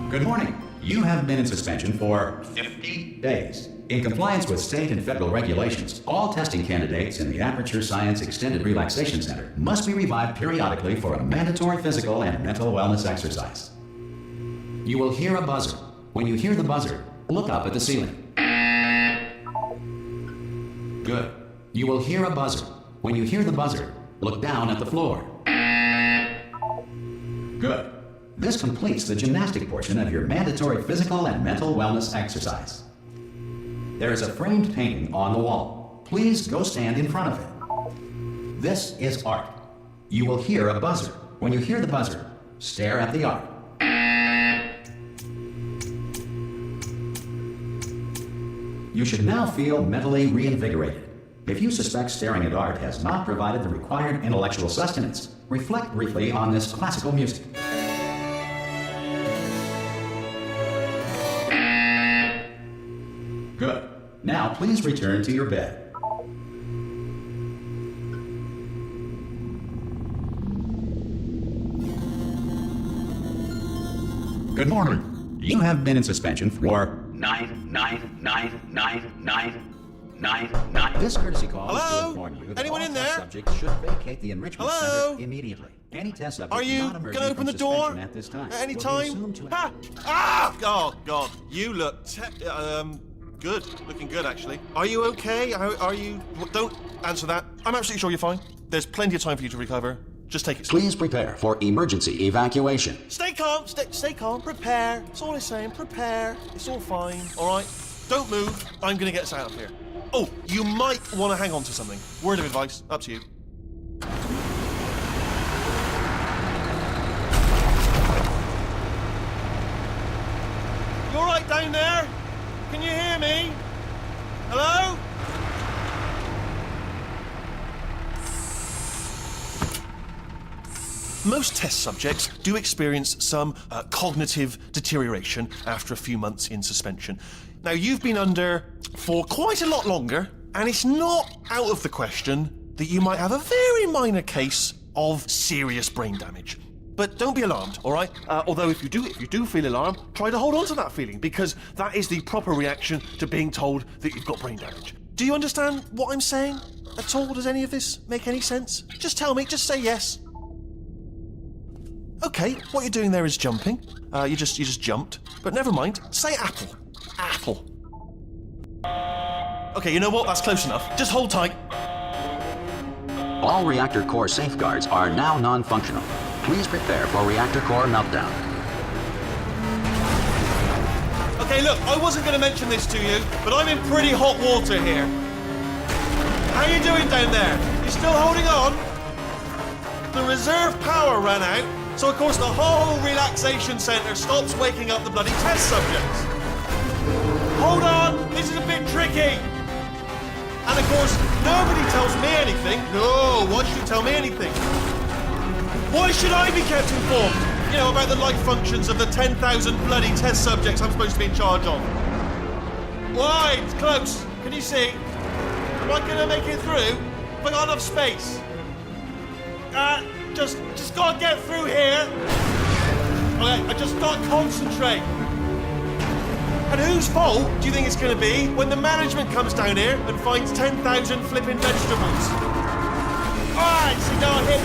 Good morning. You have been in suspension for 50 days. In compliance with state and federal regulations, all testing candidates in the Aperture Science Extended Relaxation Center must be revived periodically for a mandatory physical and mental wellness exercise. You will hear a buzzer. When you hear the buzzer, look up at the ceiling. Good. You will hear a buzzer. When you hear the buzzer, look down at the floor. Good. This completes the gymnastic portion of your mandatory physical and mental wellness exercise. There is a framed painting on the wall. Please go stand in front of it. This is art. You will hear a buzzer. When you hear the buzzer, stare at the art. You should now feel mentally reinvigorated. If you suspect staring at art has not provided the required intellectual sustenance, reflect briefly on this classical music. Good. Now please return to your bed. Good morning. You have been in suspension for 9999999. This courtesy call is to inform you that Anyone all in test there? subjects should vacate the enrichment Hello? center immediately. Any test subject Are you not going emerging to open from the door suspension at this time at any will be time? assumed to Ha! Ah! Oh, God. You look good. Looking good, actually. Are you okay? Are you... Don't answer that. I'm absolutely sure you're fine. There's plenty of time for you to recover. Just take it slow. Please prepare for emergency evacuation. Stay calm. Stay calm. Prepare. That's all I'm saying. Prepare. It's all fine. All right? Don't move. I'm going to get us out of here. Oh, you might want to hang on to something. Word of advice. Up to you. You all right down there? Can you hear me? Hello? Most test subjects do experience some cognitive deterioration after a few months in suspension. Now, you've been under for quite a lot longer, and it's not out of the question that you might have a very minor case of serious brain damage. But don't be alarmed, all right? Although if you do feel alarmed, try to hold on to that feeling, because that is the proper reaction to being told that you've got brain damage. Do you understand what I'm saying at all? Does any of this make any sense? Just tell me, just say yes. Okay, what you're doing there is jumping. You just jumped. But never mind. Say apple. Apple. Okay, you know what? That's close enough. Just hold tight. All reactor core safeguards are now non-functional. Please prepare for reactor core meltdown. Okay, look, I wasn't going to mention this to you, but I'm in pretty hot water here. How you doing down there? You still holding on? The reserve power ran out, so of course the whole relaxation centre stops waking up the bloody test subjects. Hold on, this is a bit tricky. And of course, nobody tells me anything. No, why should you tell me anything? Why should I be kept informed? You know, about the life functions of the 10,000 bloody test subjects I'm supposed to be in charge of. Why? It's close. Can you see? Am I going to make it through? Have I got enough space? Just gotta get through here. Okay, I just gotta concentrate. And whose fault do you think it's going to be when the management comes down here and finds 10,000 flipping vegetables? Alright, see, no, I hit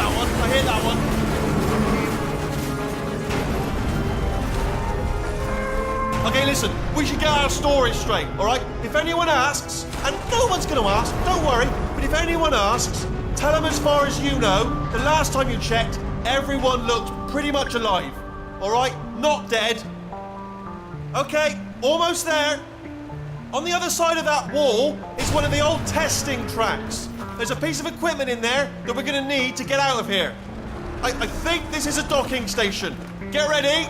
that one. Okay, listen, we should get our story straight, alright? If anyone asks, and no one's going to ask, don't worry, but if anyone asks, tell them as far as you know, the last time you checked, everyone looked pretty much alive, alright? Not dead. Okay, almost there. On the other side of that wall is one of the old testing tracks. There's a piece of equipment in there that we're going to need to get out of here. I think this is a docking station. Get ready.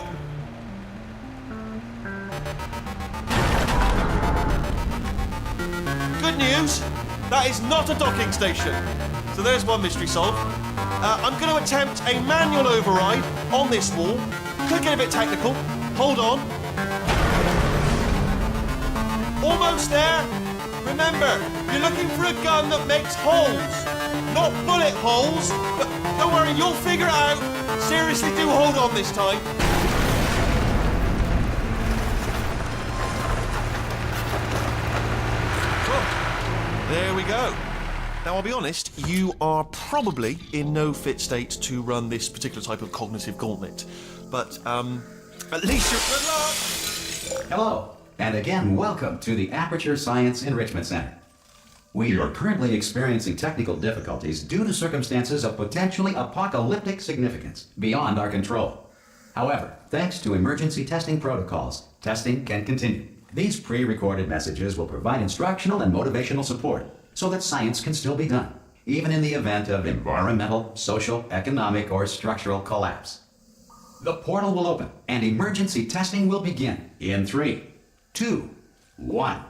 Good news, that is not a docking station. So there's one mystery solved. I'm going to attempt a manual override on this wall. Could get a bit technical. Hold on. Almost there. Remember, you're looking for a gun that makes holes. Not bullet holes, but don't worry, you'll figure it out. Seriously, do hold on this time. There we go. Now, I'll be honest, you are probably in no fit state to run this particular type of cognitive gauntlet. But, at least you're good luck. Hello, and again, welcome to the Aperture Science Enrichment Center. We are currently experiencing technical difficulties due to circumstances of potentially apocalyptic significance beyond our control. However, thanks to emergency testing protocols, testing can continue. These pre-recorded messages will provide instructional and motivational support so that science can still be done, even in the event of environmental, social, economic, or structural collapse. The portal will open and emergency testing will begin in 3, 2, 1.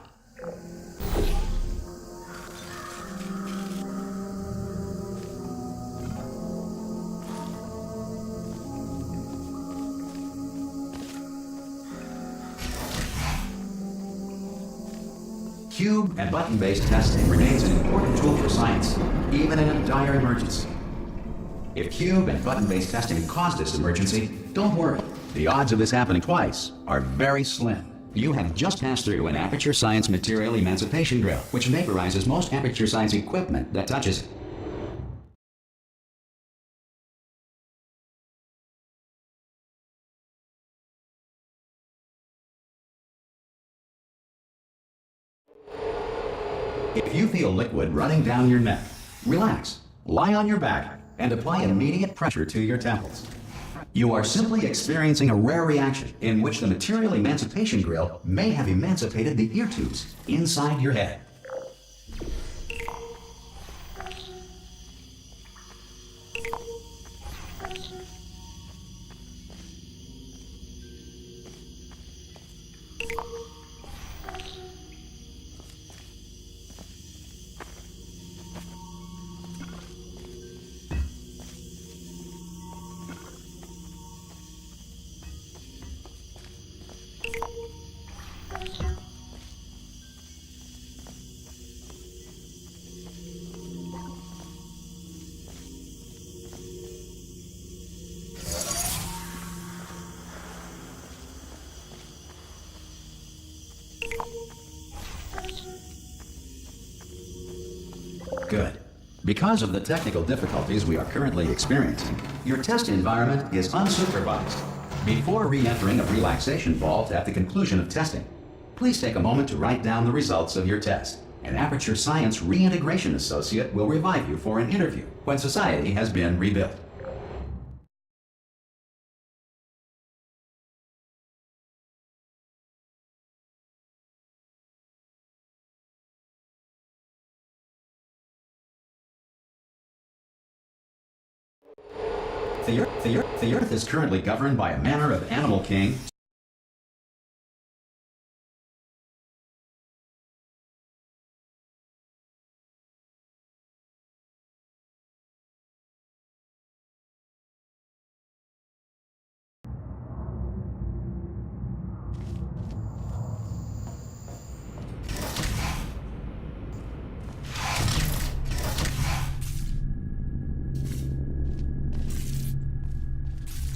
Cube and button-based testing remains an important tool for science, even in a dire emergency. If cube and button-based testing caused this emergency, don't worry. The odds of this happening twice are very slim. You have just passed through an Aperture Science material emancipation drill, which vaporizes most Aperture Science equipment that touches it. If you feel liquid running down your neck, relax, lie on your back, and apply immediate pressure to your temples. You are simply experiencing a rare reaction in which the material emancipation grill may have emancipated the ear tubes inside your head. Good. Because of the technical difficulties we are currently experiencing, your test environment is unsupervised. Before re-entering a relaxation vault at the conclusion of testing, please take a moment to write down the results of your test. An Aperture Science Reintegration Associate will revive you for an interview when society has been rebuilt. The Earth is currently governed by a manner of animal king.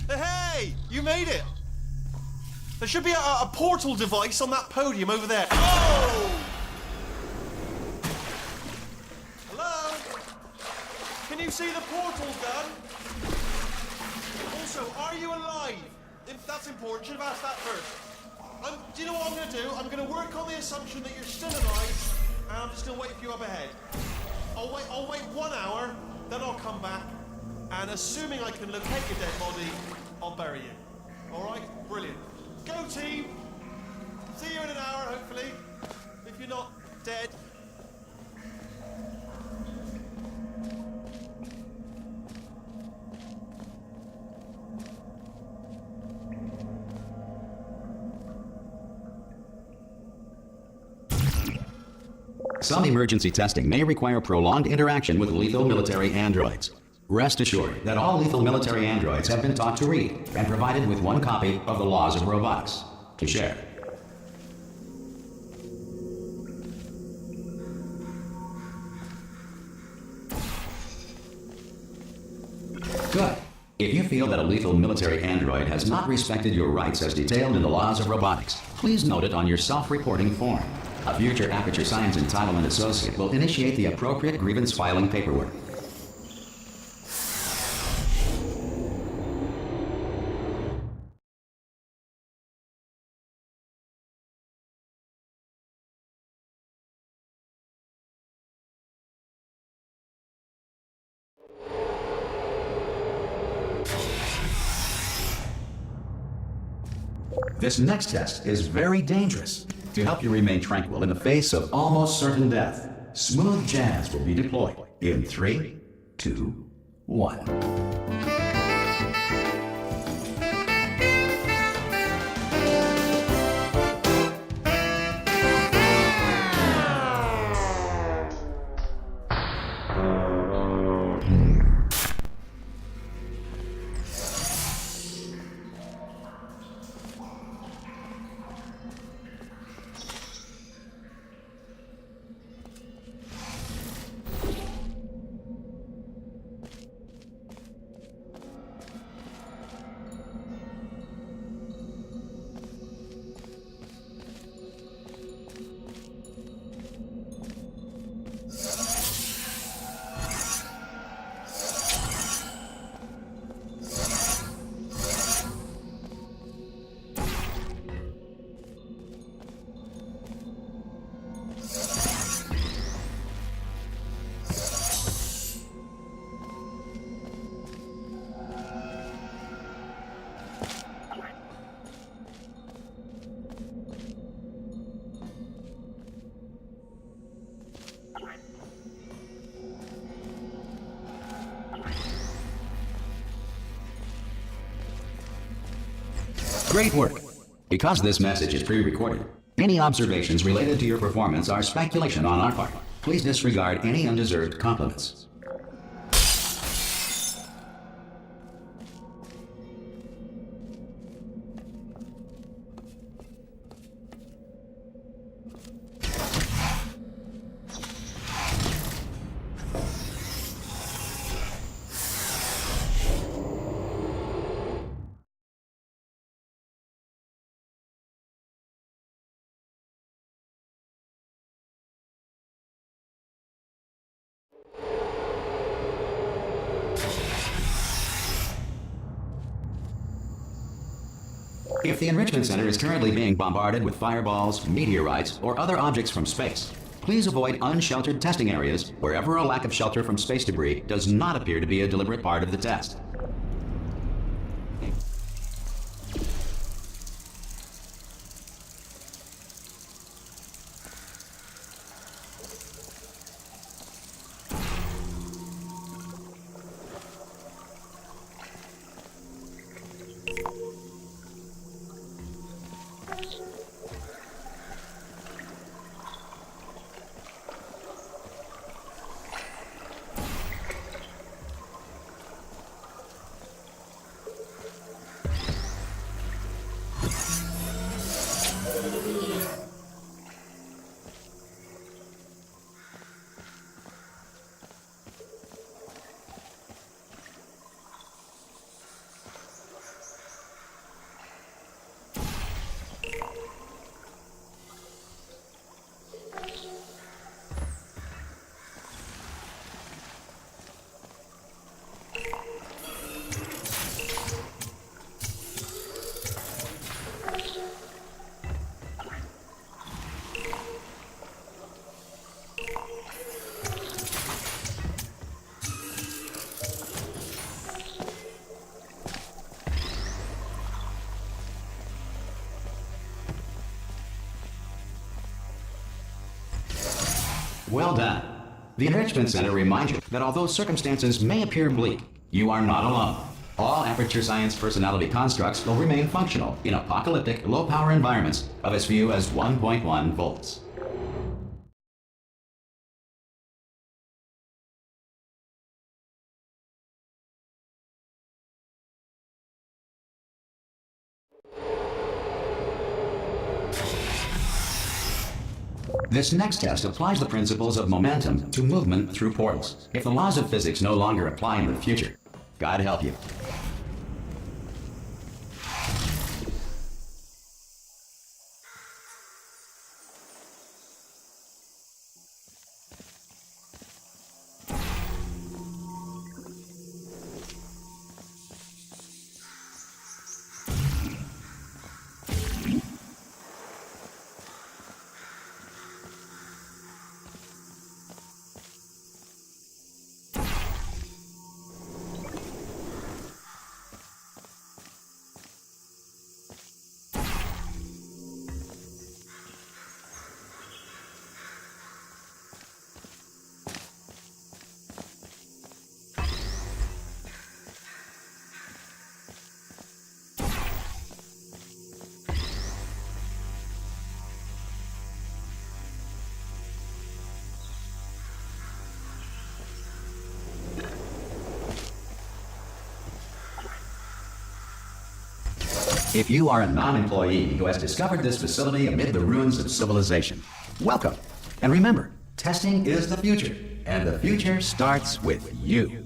Hey, you made it! There should be a portal device on that podium over there. Oh! Hello? Can you see the portal gun? Also, are you alive? If that's important, should have asked that first. Do you know what I'm going to do? I'm going to work on the assumption that you're still alive, and I'm just going to wait for you up ahead. I'll wait 1 hour, then I'll come back, and assuming I can locate your dead body, I'll bury you. All right? Brilliant. Go, team! See you in an hour, hopefully. If you're not dead. Some emergency testing may require prolonged interaction with lethal military androids. Rest assured that all lethal military androids have been taught to read and provided with one copy of the Laws of Robotics to share. Good. If you feel that a lethal military android has not respected your rights as detailed in the Laws of Robotics, please note it on your self-reporting form. A future Aperture Science Entitlement Associate will initiate the appropriate grievance filing paperwork. This next test is very dangerous. To help you remain tranquil in the face of almost certain death, smooth jazz will be deployed in 3, 2, 1. Great work! Because this message is pre-recorded, any observations related to your performance are speculation on our part. Please disregard any undeserved compliments. If the Enrichment Center is currently being bombarded with fireballs, meteorites, or other objects from space, please avoid unsheltered testing areas wherever a lack of shelter from space debris does not appear to be a deliberate part of the test. Well done. The Enrichment Center reminds you that although circumstances may appear bleak, you are not alone. All Aperture Science personality constructs will remain functional in apocalyptic, low-power environments of as few as 1.1 volts. This next test applies the principles of momentum to movement through portals. If the laws of physics no longer apply in the future, God help you. If you are a non-employee who has discovered this facility amid the ruins of civilization, welcome. And remember, testing is the future, and the future starts with you.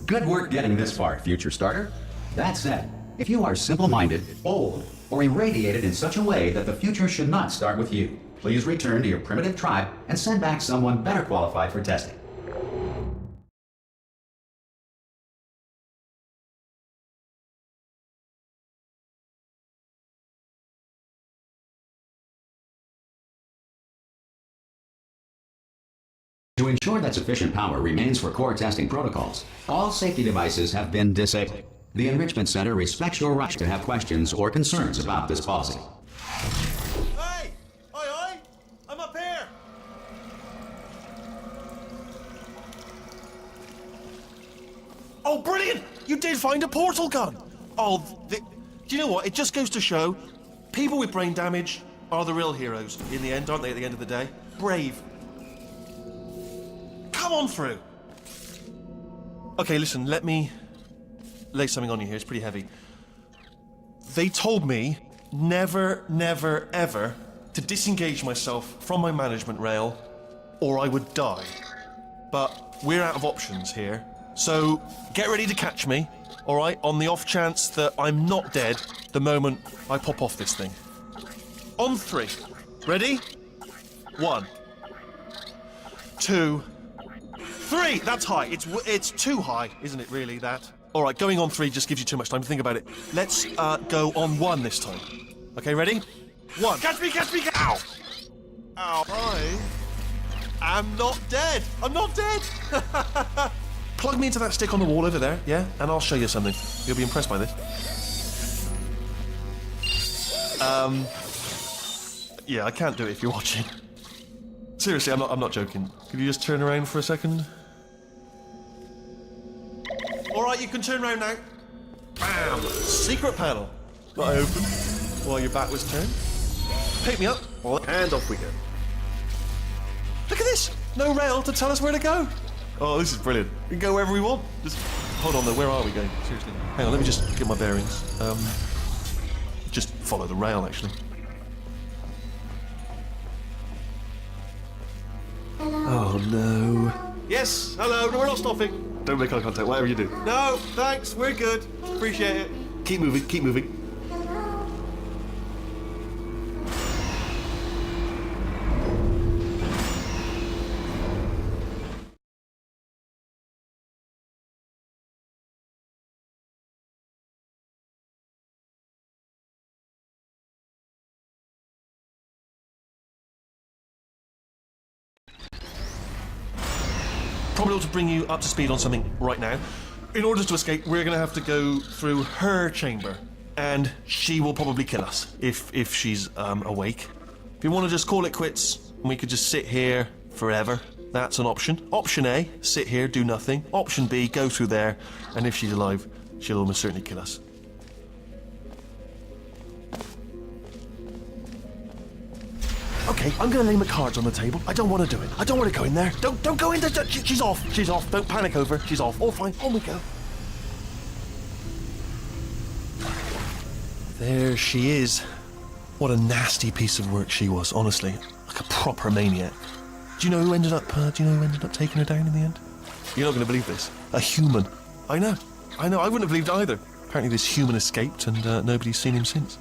Good work getting this far, future starter. That said, if you are simple-minded, old, or irradiated in such a way that the future should not start with you, please return to your primitive tribe and send back someone better qualified for testing. To ensure that sufficient power remains for core testing protocols, all safety devices have been disabled. The Enrichment Center respects your right to have questions or concerns about this policy. Hey! Oi! I'm up here! Oh, brilliant! You did find a portal gun! Oh, do you know what? It just goes to show, people with brain damage are the real heroes in the end, aren't they, at the end of the day? Brave. Come on through! Okay, listen, let me lay something on you here. It's pretty heavy. They told me never, never, ever to disengage myself from my management rail or I would die. But we're out of options here. So get ready to catch me, all right, on the off chance that I'm not dead the moment I pop off this thing. On 3. Ready? 1, 2, 3! That's high. It's too high, isn't it, really, that? All right, going on 3 just gives you too much time to think about it. Let's go on 1 this time. Okay, ready? 1. Catch me, catch me, ow! Ow. I am not dead. I'm not dead. Plug me into that stick on the wall over there, yeah? And I'll show you something. You'll be impressed by this. Yeah, I can't do it if you're watching. Seriously, I'm not joking. Could you just turn around for a second? Alright, you can turn around now. Bam! Secret panel. That I opened while your back was turned. Pick me up, and off we go. Look at this! No rail to tell us where to go. Oh, this is brilliant. We can go wherever we want. Just hold on though, where are we going? Seriously. Hang on, let me just get my bearings. Just follow the rail, actually. Oh no. Yes, hello, no, we're not stopping. Don't make eye contact, whatever you do. No, thanks, we're good. Appreciate it. Keep moving, keep moving. Probably ought to bring you up to speed on something right now. In order to escape, we're going to have to go through her chamber, and she will probably kill us if she's awake. If you want to just call it quits, and we could just sit here forever, that's an option. Option A, sit here, do nothing. Option B, go through there, and if she's alive, she'll almost certainly kill us. Okay, I'm gonna lay my cards on the table. I don't want to do it. I don't want to go in there. Don't go in there. She's off. She's off. Don't panic over. She's off. All fine. On we go. There she is. What a nasty piece of work she was, honestly. Like a proper maniac. Do you know who ended up taking her down in the end? You're not gonna believe this. A human. I know. I wouldn't have believed either. Apparently this human escaped and nobody's seen him since.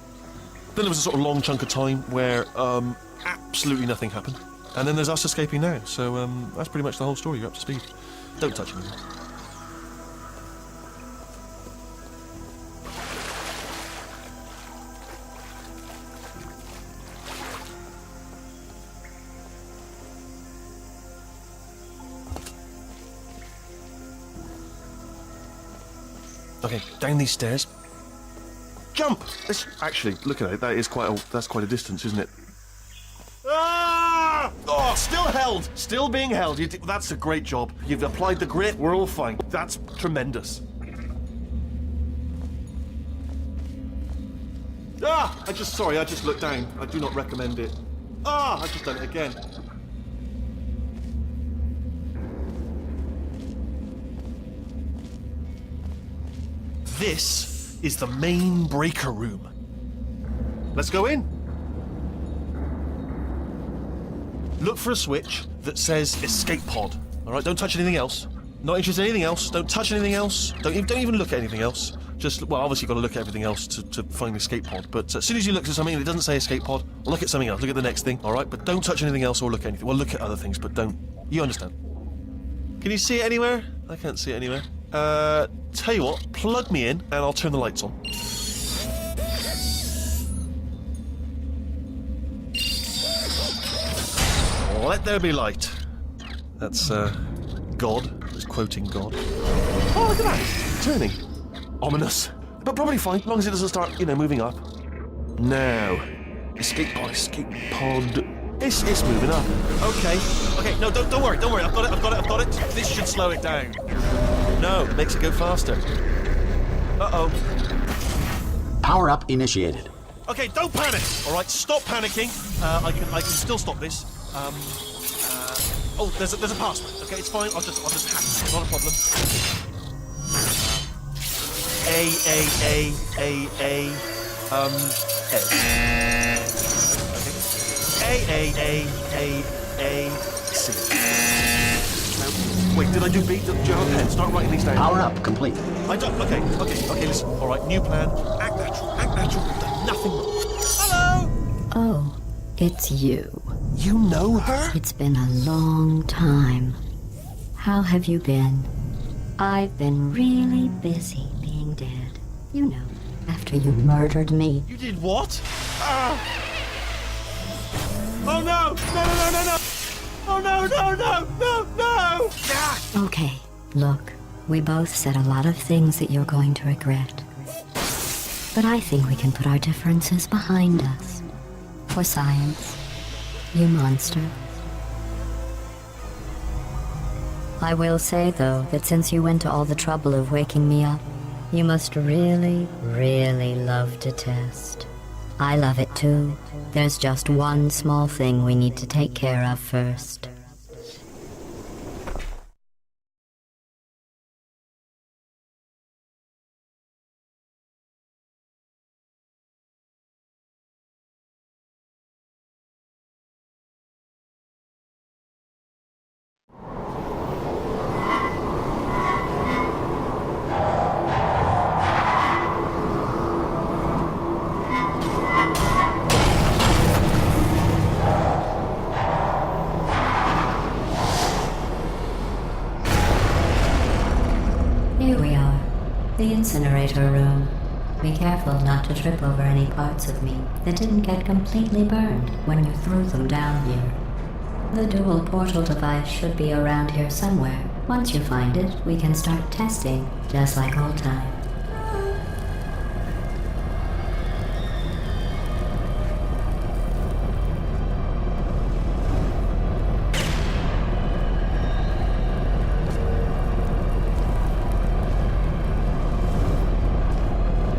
Then there was a sort of long chunk of time where absolutely nothing happened. And then there's us escaping now. So that's pretty much the whole story. You're up to speed. Don't touch anything. Okay, down these stairs. Jump! Actually, look at it. That's quite a distance, isn't it? Ah! Oh, still held. Still being held. That's a great job. You've applied the grit. We're all fine. That's tremendous. Ah! I just looked down. I do not recommend it. Ah! I've just done it again. This is the main breaker room. Let's go in. Look for a switch that says escape pod. All right, don't touch anything else. Not interested in anything else. Don't touch anything else. Don't even look at anything else. Just, well, obviously you've got to look at everything else to find the escape pod. But as soon as you look at something and it doesn't say escape pod, look at something else. Look at the next thing, all right? But don't touch anything else or look at anything. Well, look at other things, but don't. You understand. Can you see it anywhere? I can't see it anywhere. Tell you what, plug me in and I'll turn the lights on. Let there be light. That's, God. He's quoting God. Oh, look at that! Turning. Ominous. But probably fine, as long as it doesn't start, moving up. Now. Escape pod. It's moving up. Okay, no, don't worry. I've got it. This should slow it down. No, it makes it go faster. Uh-oh. Power up initiated. Okay, don't panic. All right, stop panicking. I can still stop this. Oh, there's a password. Okay, it's fine. I'll just hack it. It's not a problem. C. Wait, did I do B? Do you have a pen? Start writing these down. Power up complete. I don't. Okay, listen. All right, new plan. Act natural. You've done nothing wrong. Hello! Oh, it's you. You know her? It's been a long time. How have you been? I've been really busy being dead. You know, after you murdered me. You did what? Oh no! No! Oh no! Ah! Okay, look, we both said a lot of things that you're going to regret. But I think we can put our differences behind us. for science. You monster. I will say, though, that since you went to all the trouble of waking me up, you must really, really love to test. I love it too. There's just one small thing we need to take care of first. Here we are, the incinerator room. Be careful not to trip over any parts of me that didn't get completely burned when you threw them down here. The dual portal device should be around here somewhere. Once you find it, we can start testing, just like old times.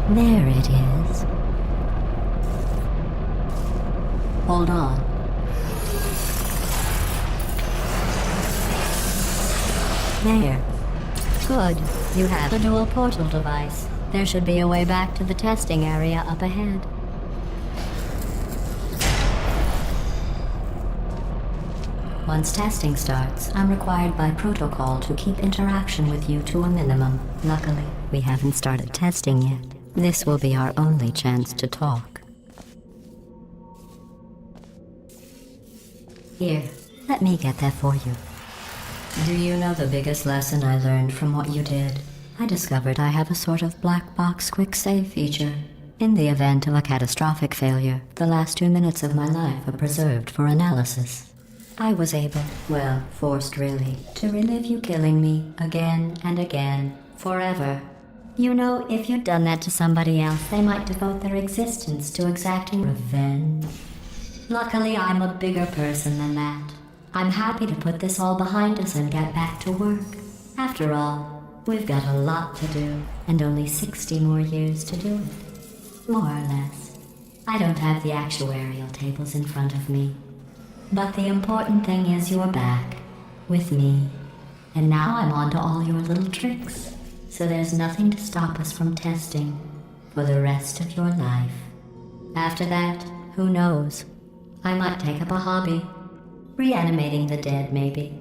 There it is. Hold on. There. Good. You have a dual portal device. There should be a way back to the testing area up ahead. Once testing starts, I'm required by protocol to keep interaction with you to a minimum. Luckily, we haven't started testing yet. This will be our only chance to talk. Here, let me get that for you. Do you know the biggest lesson I learned from what you did? I discovered I have a sort of black box quick save feature. In the event of a catastrophic failure, the last 2 minutes of my life are preserved for analysis. I was able, well, forced really, to relive you killing me again and again, forever. You know, if you'd done that to somebody else, they might devote their existence to exacting revenge. Luckily, I'm a bigger person than that. I'm happy to put this all behind us and get back to work. After all, we've got a lot to do, and only 60 more years to do it. More or less. I don't have the actuarial tables in front of me. But the important thing is you're back, with me. And now I'm on to all your little tricks. So there's nothing to stop us from testing for the rest of your life. After that, who knows? I might take up a hobby. Reanimating the dead, maybe.